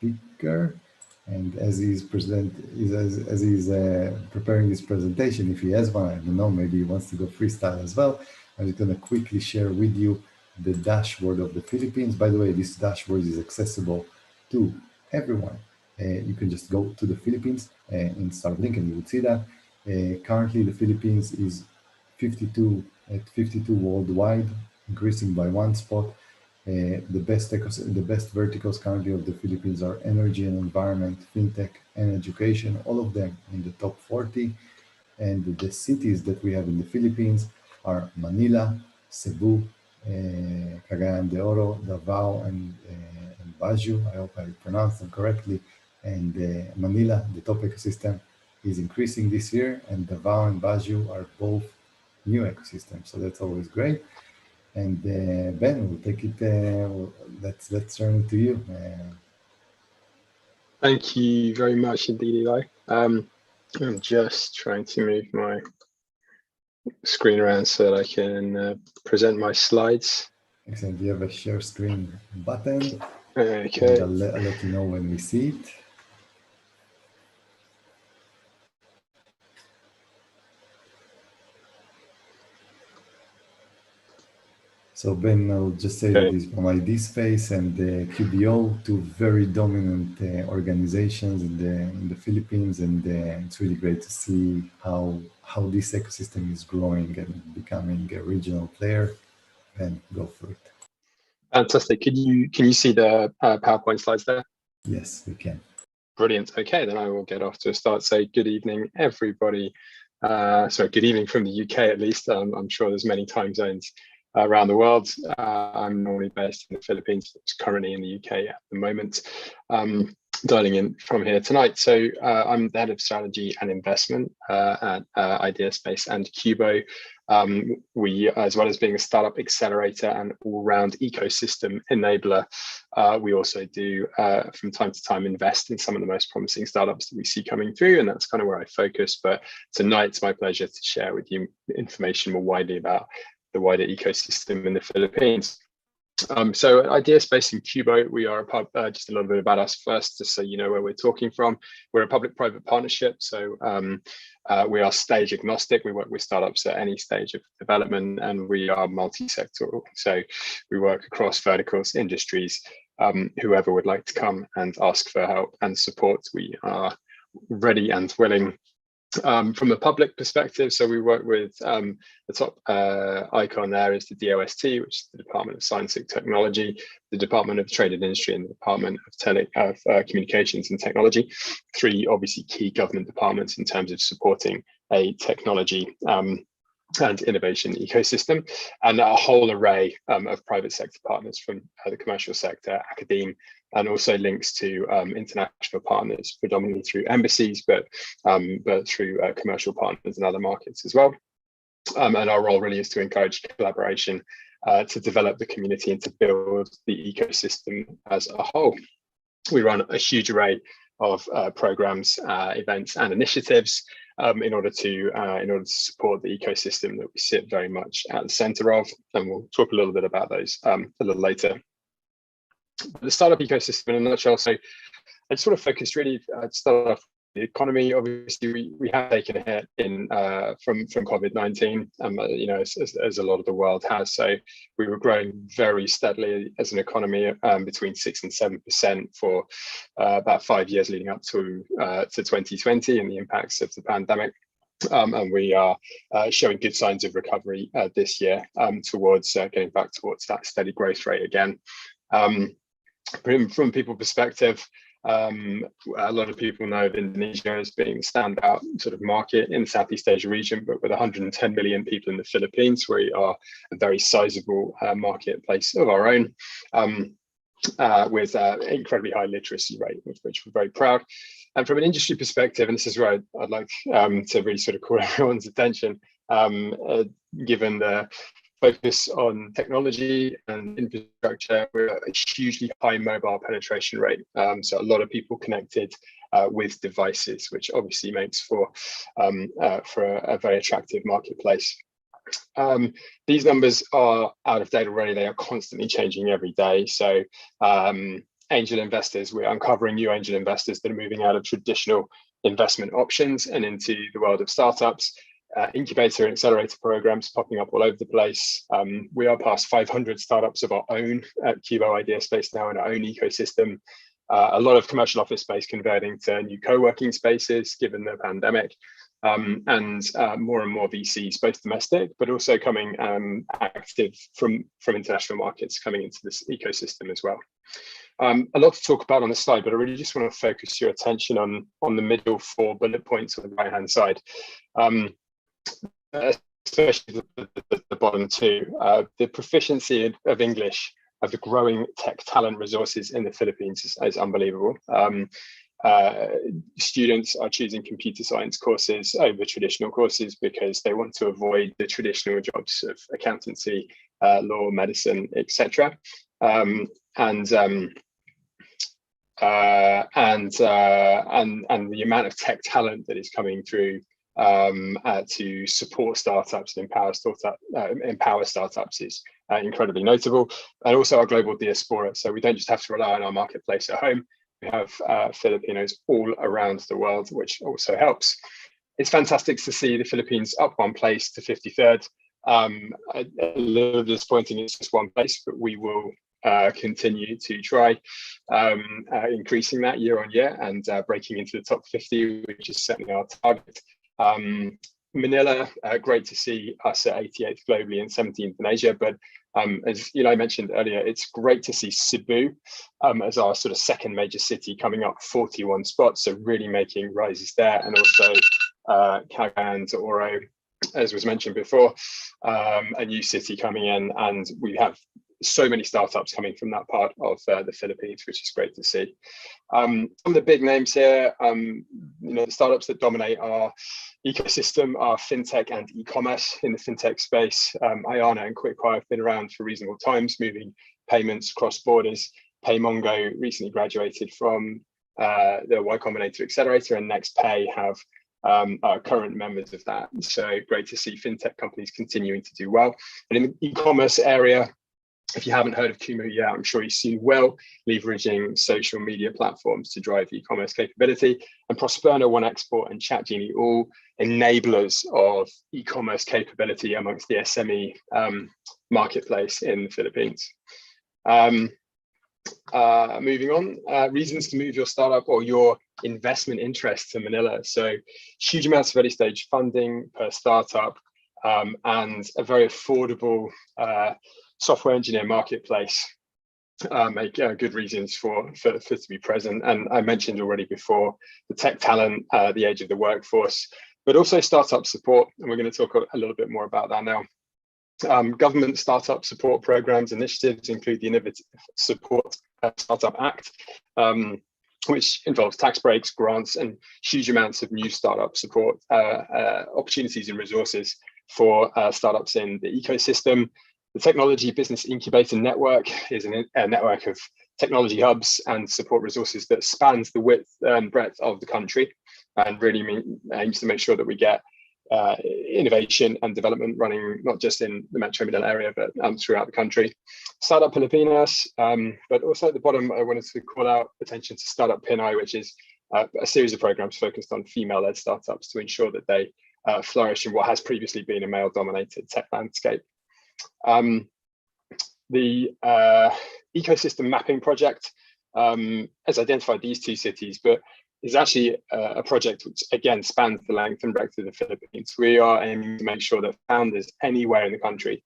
speaker. And as he's preparing his presentation, if he has one, I don't know, maybe he wants to go freestyle as well. I'm just going to quickly share with you the dashboard of the Philippines. By the way, this dashboard is accessible to everyone. You can just go to the Philippines in StartupBlink and you will see that. Currently, the Philippines is 52 worldwide, increasing by 1 spot. The best verticals currently of the Philippines are energy and environment, fintech, and education, all of them in the top 40. And the cities that we have in the Philippines are Manila, Cebu, Cagayan de Oro, Davao, and Baguio. I hope I pronounced them correctly. And Manila, the top ecosystem, is increasing this year, and Davao and Baguio are both new ecosystems. So that's always great. And Ben, we'll take it. Let's turn it to you. Thank you very much indeed, Eli. I'm just trying to move my screen around so that I can present my slides. Excellent. You have a share screen button. Okay. I'll let you know when we see it. So Ben, I'll just say that this from ID Space and the QBO, two very dominant organizations in the Philippines, and it's really great to see how this ecosystem is growing and becoming a regional player. Ben, go for it. Fantastic. Can you see the PowerPoint slides there? Yes, we can. Brilliant. Okay, then I will get off to a start. So good evening, everybody. Sorry, good evening from the UK at least. I'm sure there's many time zones around the world. I'm normally based in the Philippines, but currently in the UK at the moment, dialing in from here tonight. So I'm the head of strategy and investment at Ideaspace and Cubo. We, as well as being a startup accelerator and all-round ecosystem enabler, we also do from time to time invest in some of the most promising startups that we see coming through, and that's kind of where I focus. But tonight it's my pleasure to share with you information more widely about the wider ecosystem in the Philippines. So at Ideaspace and Cubo, we are just a little bit about us first, just so you know where we're talking from. We're a public-private partnership, so we are stage agnostic. We work with startups at any stage of development, and we are multi-sectoral. So we work across verticals, industries. Whoever would like to come and ask for help and support, we are ready and willing. From a public perspective, so we work with the top icon there is the DOST, which is the Department of Science and Technology, the Department of Trade and Industry, and the Department of Communications and Technology. Three obviously key government departments in terms of supporting a technology and innovation ecosystem, and a whole array of private sector partners from the commercial sector, academe, and also links to international partners, predominantly through embassies, but through commercial partners in other markets as well. And our role really is to encourage collaboration to develop the community and to build the ecosystem as a whole. We run a huge array of programs, events, and initiatives in order to support the ecosystem that we sit very much at the center of, and we'll talk a little bit about those a little later. The startup ecosystem in a nutshell. So I sort of focused really to start off the economy. Obviously, we have taken a hit in from COVID-19, you know, as a lot of the world has. So we were growing very steadily as an economy, between 6 and 7% for about 5 years leading up to 2020 and the impacts of the pandemic. And we are showing good signs of recovery this year towards getting back towards that steady growth rate again. From people perspective, a lot of people know of Indonesia as being a standout sort of market in the Southeast Asia region, but with 110 million people in the Philippines, we are a very sizable marketplace of our own, with incredibly high literacy rate, which we're very proud. And from an industry perspective, and this is where I'd like to really sort of call everyone's attention, given the focus on technology and infrastructure, we're at a hugely high mobile penetration rate. So a lot of people connected with devices, which obviously makes for a very attractive marketplace. These numbers are out of date already. They are constantly changing every day. So angel investors. We're uncovering new angel investors that are moving out of traditional investment options and into the world of startups. Incubator and accelerator programs popping up all over the place. We are past 500 startups of our own at Cubo Idea Space now in our own ecosystem. A lot of commercial office space converting to new co-working spaces given the pandemic, and more and more VCs, both domestic, but also coming active from international markets coming into this ecosystem as well. A lot to talk about on the slide, but I really just want to focus your attention on the middle 4 bullet points on the right-hand side. Especially the bottom 2, the proficiency of English of the growing tech talent resources in the Philippines is unbelievable. Students are choosing computer science courses over traditional courses because they want to avoid the traditional jobs of accountancy, law, medicine, etc. And the amount of tech talent that is coming through to support startups and empower startups is incredibly notable, and also our global diaspora. So we don't just have to rely on our marketplace at home. We have Filipinos all around the world, which also helps. It's fantastic to see the Philippines up 1 place to 53rd. A little disappointing it's just 1 place, but we will continue to try increasing that year on year and breaking into the top 50, which is certainly our target. Manila, great to see us at 88th globally and 17th in Asia, but as Eli mentioned earlier, it's great to see Cebu as our sort of second major city coming up 41 spots, so really making rises there, and also Cagayan to Oro, as was mentioned before, a new city coming in, and we have so many startups coming from that part of the Philippines, which is great to see. Some of the big names here, the startups that dominate our ecosystem are fintech and e-commerce. In the fintech space, Ayana and Quickfire have been around for reasonable times, moving payments across borders. Paymongo recently graduated from the Y Combinator Accelerator, and NextPay have are current members of that. So great to see fintech companies continuing to do well. And in the e-commerce area, if you haven't heard of Kumu yet, I'm sure you soon will, leveraging social media platforms to drive e-commerce capability. And Prosperno, One Export, and ChatGenie, all enablers of e-commerce capability amongst the SME marketplace in the Philippines. Moving on, reasons to move your startup or your investment interest to Manila. So huge amounts of early stage funding per startup, and a very affordable software engineer marketplace make good reasons for to be present. And I mentioned already before the tech talent, the age of the workforce, but also startup support, and we're going to talk a little bit more about that now. Government startup support programs initiatives include the Innovative Support Startup Act, which involves tax breaks, grants, and huge amounts of new startup support opportunities and resources for startups in the ecosystem. The Technology Business Incubator Network is a network of technology hubs and support resources that spans the width and breadth of the country, and really aims to make sure that we get innovation and development running not just in the Metro Manila area, but throughout the country. Startup Pilipinas, but also at the bottom, I wanted to call out attention to Startup Pinay, which is a series of programs focused on female-led startups to ensure that they flourish in what has previously been a male-dominated tech landscape. The ecosystem mapping project has identified these 2 cities, but is actually a project which again spans the length and breadth of the Philippines. We are aiming to make sure that founders anywhere in the country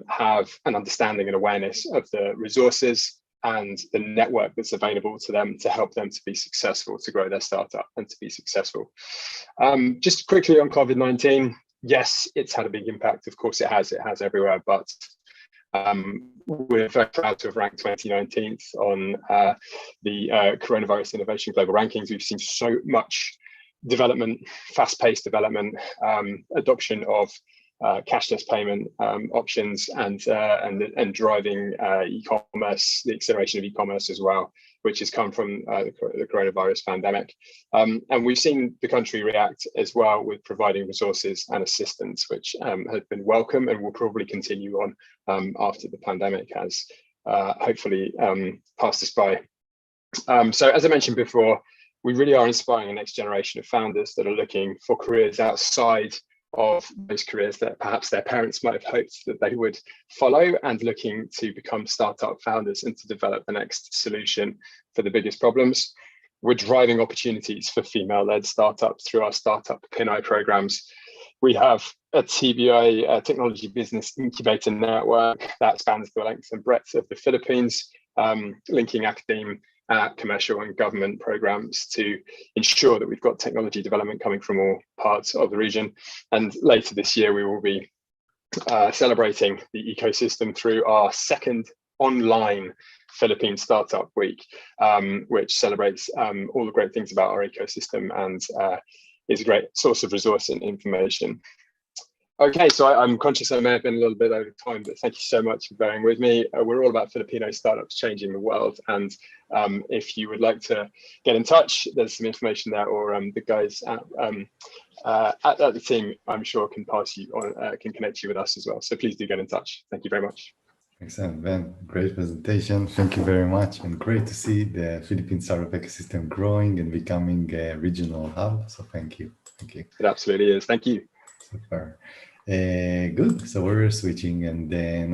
have an understanding and awareness of the resources and the network that's available to them to help them to be successful, to grow their startup and to be successful. Just quickly on COVID-19, yes, it's had a big impact. Of course it has everywhere, but we're very proud to have ranked 2019th on the Coronavirus Innovation Global Rankings. We've seen so much development, fast-paced development, adoption of cashless payment options, and driving e-commerce, the acceleration of e-commerce as well, which has come from the coronavirus pandemic. And we've seen the country react as well with providing resources and assistance, which has been welcome and will probably continue on after the pandemic has hopefully passed us by. So as I mentioned before, we really are inspiring the next generation of founders that are looking for careers outside of those careers that perhaps their parents might have hoped that they would follow, and looking to become startup founders and to develop the next solution for the biggest problems. We're driving opportunities for female-led startups through our Startup PinEye programs. We have a TBI, Technology Business Incubator Network, that spans the length and breadth of the Philippines, linking academia, commercial and government programs to ensure that we've got technology development coming from all parts of the region. And later this year, we will be celebrating the ecosystem through our second online Philippine Startup Week, which celebrates all the great things about our ecosystem and is a great source of resource and information. Okay, so I'm conscious I may have been a little bit over time, but thank you so much for bearing with me. We're all about Filipino startups changing the world. And if you would like to get in touch, there's some information there, or the guys at the team, I'm sure, can pass you on, can connect you with us as well. So please do get in touch. Thank you very much. Excellent, Ben. Great presentation. Thank you very much. And great to see the Philippine startup ecosystem growing and becoming a regional hub. So thank you. Thank you. It absolutely is. Thank you. Super. Good. So we're switching, and then